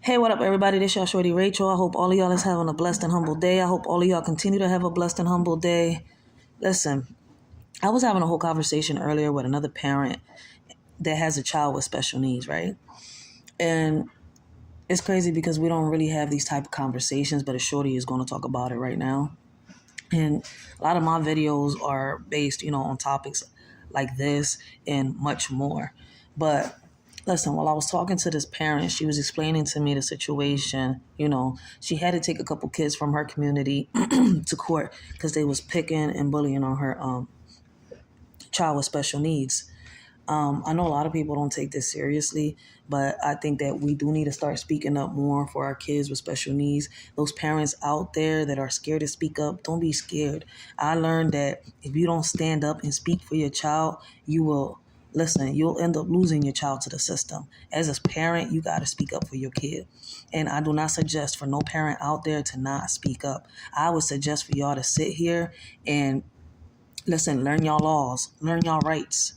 Hey, what up, everybody? This y'all shorty Rachel. I hope all of y'all is having a blessed and humble day. I hope all of y'all continue to have a blessed and humble day. Listen, I was having a whole conversation earlier with another parent that has a child with special needs, right? And it's crazy because we don't really have these type of conversations, but a shorty is going to talk about it right now. And a lot of my videos are based, on topics like this and much more. But listen, while I was talking to this parent, she was explaining to me the situation. She had to take a couple kids from her community to court because they was picking and bullying on her child with special needs. I know a lot of people don't take this seriously, but I think that we do need to start speaking up more for our kids with special needs. Those parents out there that are scared to speak up, don't be scared. I learned that if you don't stand up and speak for your child, you'll end up losing your child to the system. As a parent, you got to speak up for your kid. And I do not suggest for no parent out there to not speak up. I would suggest for y'all to sit here and learn y'all laws, learn y'all rights,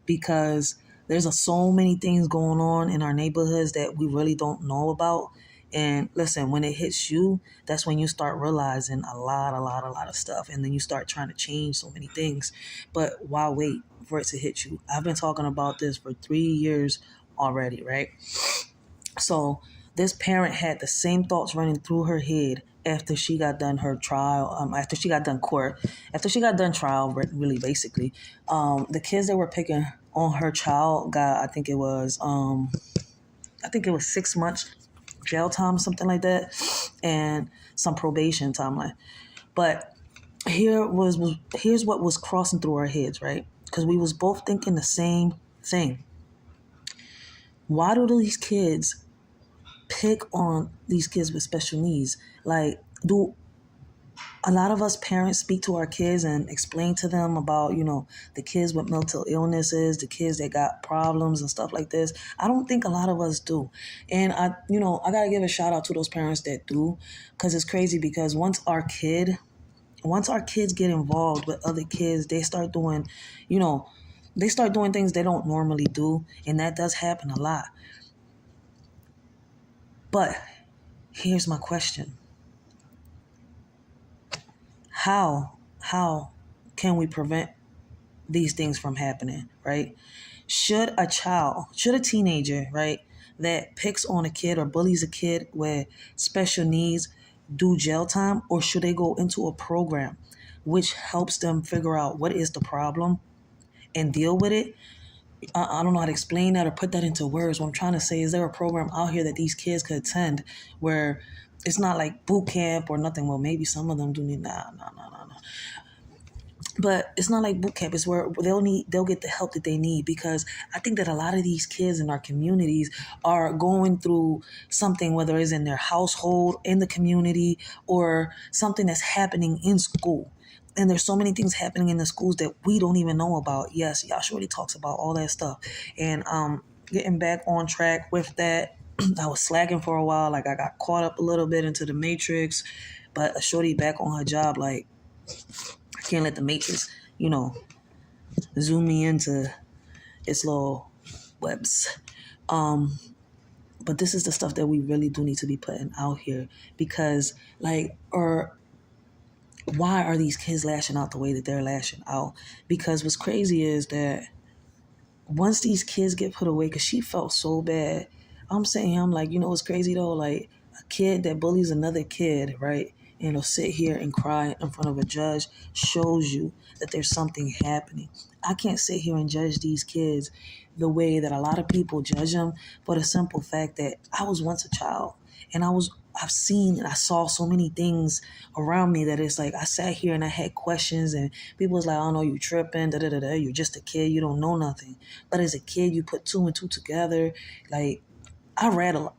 because there's so many things going on in our neighborhoods that we really don't know about. And listen, when it hits you, that's when you start realizing a lot of stuff. And then you start trying to change so many things. But why wait for it to hit you? I've been talking about this for 3 years already, right? So this parent had the same thoughts running through her head after she got done her trial, after she got done court, after she got done trial, really basically. The kids that were picking on her child got, I think it was 6 months jail time, something like that, and some probation timeline. But here's what was crossing through our heads, right? Because we was both thinking the same thing. Why do these kids pick on these kids with special needs? Like, do a lot of us parents speak to our kids and explain to them about, the kids with mental illnesses, the kids that got problems and stuff like this? I don't think a lot of us do. And I got to give a shout out to those parents that do, because it's crazy because once our kids get involved with other kids, they start doing things they don't normally do. And that does happen a lot. But here's my question. How can we prevent these things from happening, right? Should a teenager, right, that picks on a kid or bullies a kid with special needs do jail time, or should they go into a program which helps them figure out what is the problem and deal with it? I don't know how to explain that or put that into words. What I'm trying to say is, there a program out here that these kids could attend where it's not like boot camp or nothing. Well, maybe some of them do need no. But it's not like boot camp. It's where they'll get the help that they need, because I think that a lot of these kids in our communities are going through something, whether it's in their household, in the community, or something that's happening in school. And there's so many things happening in the schools that we don't even know about. Yes, y'all shorty talks about all that stuff. And getting back on track with that, I was slacking for a while. Like, I got caught up a little bit into the matrix, but a shorty back on her job. Like, I can't let the matrix, zoom me into its little webs. But this is the stuff that we really do need to be putting out here, because why are these kids lashing out the way that they're lashing out? Because what's crazy is that once these kids get put away, because she felt so bad, I'm like, what's crazy though? Like, a kid that bullies another kid, right? And will sit here and cry in front of a judge shows you that there's something happening. I can't sit here and judge these kids the way that a lot of people judge them, for the simple fact that I was once a child, and I've seen and I saw so many things around me that it's like I sat here and I had questions, and people was like, "Oh no, you tripping, you're just a kid, you don't know nothing." But as a kid, you put two and two together. Like, I've read a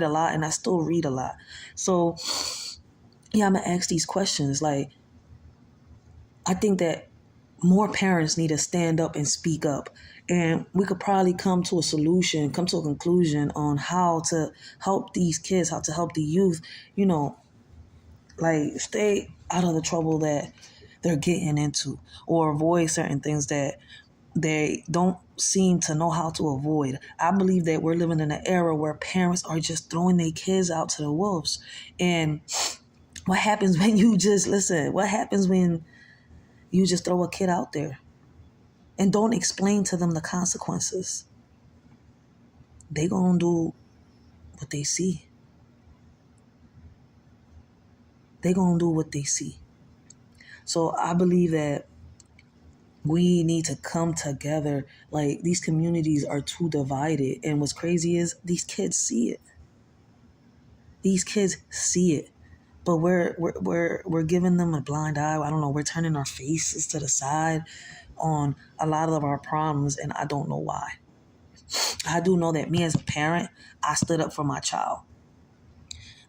lot, and I still read a lot. So yeah, I'm gonna ask these questions. Like, I think that more parents need to stand up and speak up, and we could probably come to a conclusion on how to help these kids, how to help the youth, like, stay out of the trouble that they're getting into, or avoid certain things that they don't seem to know how to avoid. I believe that we're living in an era where parents are just throwing their kids out to the wolves. And what happens when you just, listen, what happens when you just throw a kid out there and don't explain to them the consequences? They gonna do what they see. They gonna do what they see. So I believe that we need to come together. Like, these communities are too divided. And what's crazy is these kids see it. These kids see it. But we're giving them a blind eye. I don't know. We're turning our faces to the side on a lot of our problems, and I don't know why. I do know that me as a parent, I stood up for my child.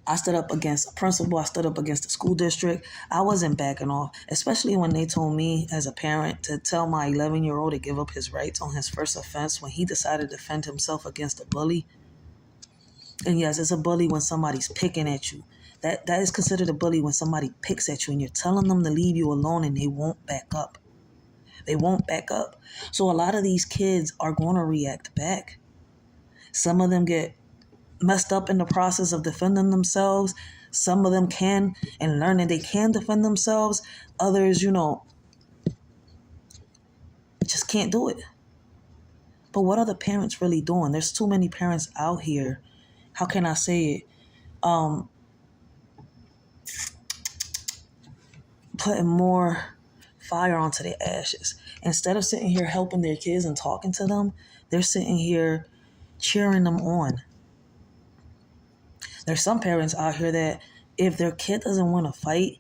I stood up against a principal. I stood up against the school district. I wasn't backing off, especially when they told me as a parent to tell my 11-year-old to give up his rights on his first offense when he decided to defend himself against a bully. And yes, it's a bully when somebody's picking at you. That is considered a bully when somebody picks at you and you're telling them to leave you alone and they won't back up. They won't back up. So a lot of these kids are going to react back. Some of them get messed up in the process of defending themselves. Some of them can and learn that they can defend themselves. Others, just can't do it. But what are the parents really doing? There's too many parents out here. How can I say it? Putting more fire onto their ashes. Instead of sitting here helping their kids and talking to them, they're sitting here cheering them on. There's some parents out here that if their kid doesn't want to fight,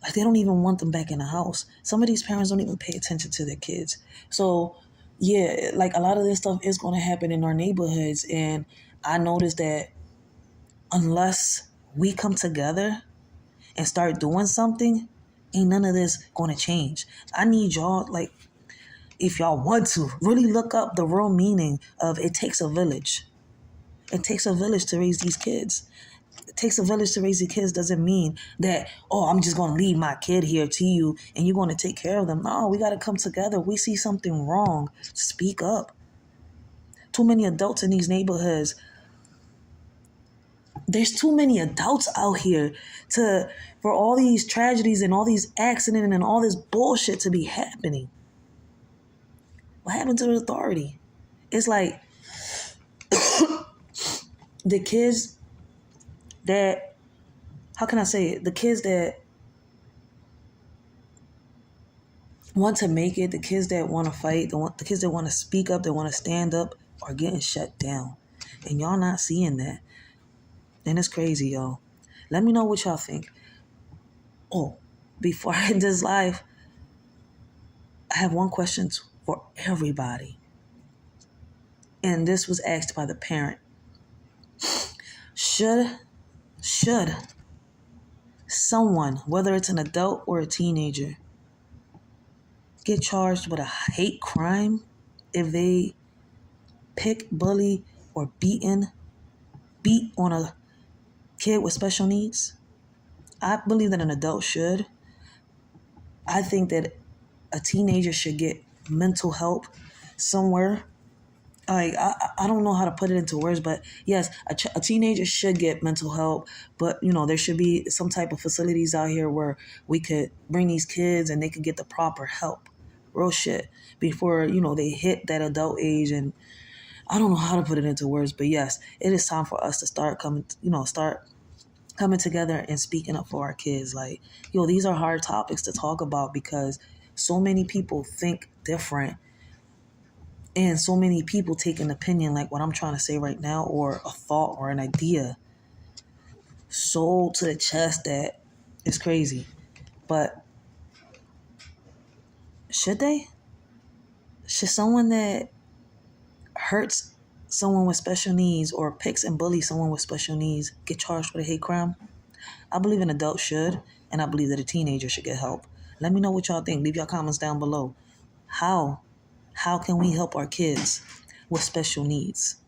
like, they don't even want them back in the house. Some of these parents don't even pay attention to their kids. So yeah, like, a lot of this stuff is going to happen in our neighborhoods. And I noticed that unless we come together and start doing something, ain't none of this going to change. I need y'all, like, if y'all want to, really look up the real meaning of it takes a village. It takes a village to raise these kids. It takes a village to raise the kids doesn't mean that, I'm just going to leave my kid here to you and you're going to take care of them. No, we got to come together. We see something wrong, speak up. Too many adults in these neighborhoods. There's too many adults out here for all these tragedies and all these accidents and all this bullshit to be happening. What happened to the authority? It's like the kids that, how can I say it? The kids that want to make it, the kids that want to fight, the kids that want to speak up, that want to stand up are getting shut down. And y'all not seeing that. And it's crazy, y'all. Let me know what y'all think. Oh, before I end this live, I have one question for everybody. And this was asked by the parent. Should someone, whether it's an adult or a teenager, get charged with a hate crime if they pick, bully, or beat on a kid with special needs? I believe that an adult should. I think that a teenager should get mental help somewhere. Like, I don't know how to put it into words, but yes, a teenager should get mental help. But, there should be some type of facilities out here where we could bring these kids and they could get the proper help. Real shit. Before, they hit that adult age. And I don't know how to put it into words, but yes, it is time for us to start coming together and speaking up for our kids. Like, these are hard topics to talk about because so many people think different. And so many people take an opinion like what I'm trying to say right now, or a thought or an idea, so to the chest that it's crazy. But should they? Should someone that hurts someone with special needs or picks and bullies someone with special needs get charged with a hate crime? I believe an adult should, and I believe that a teenager should get help. Let me know what y'all think. Leave your comments down below. How can we help our kids with special needs?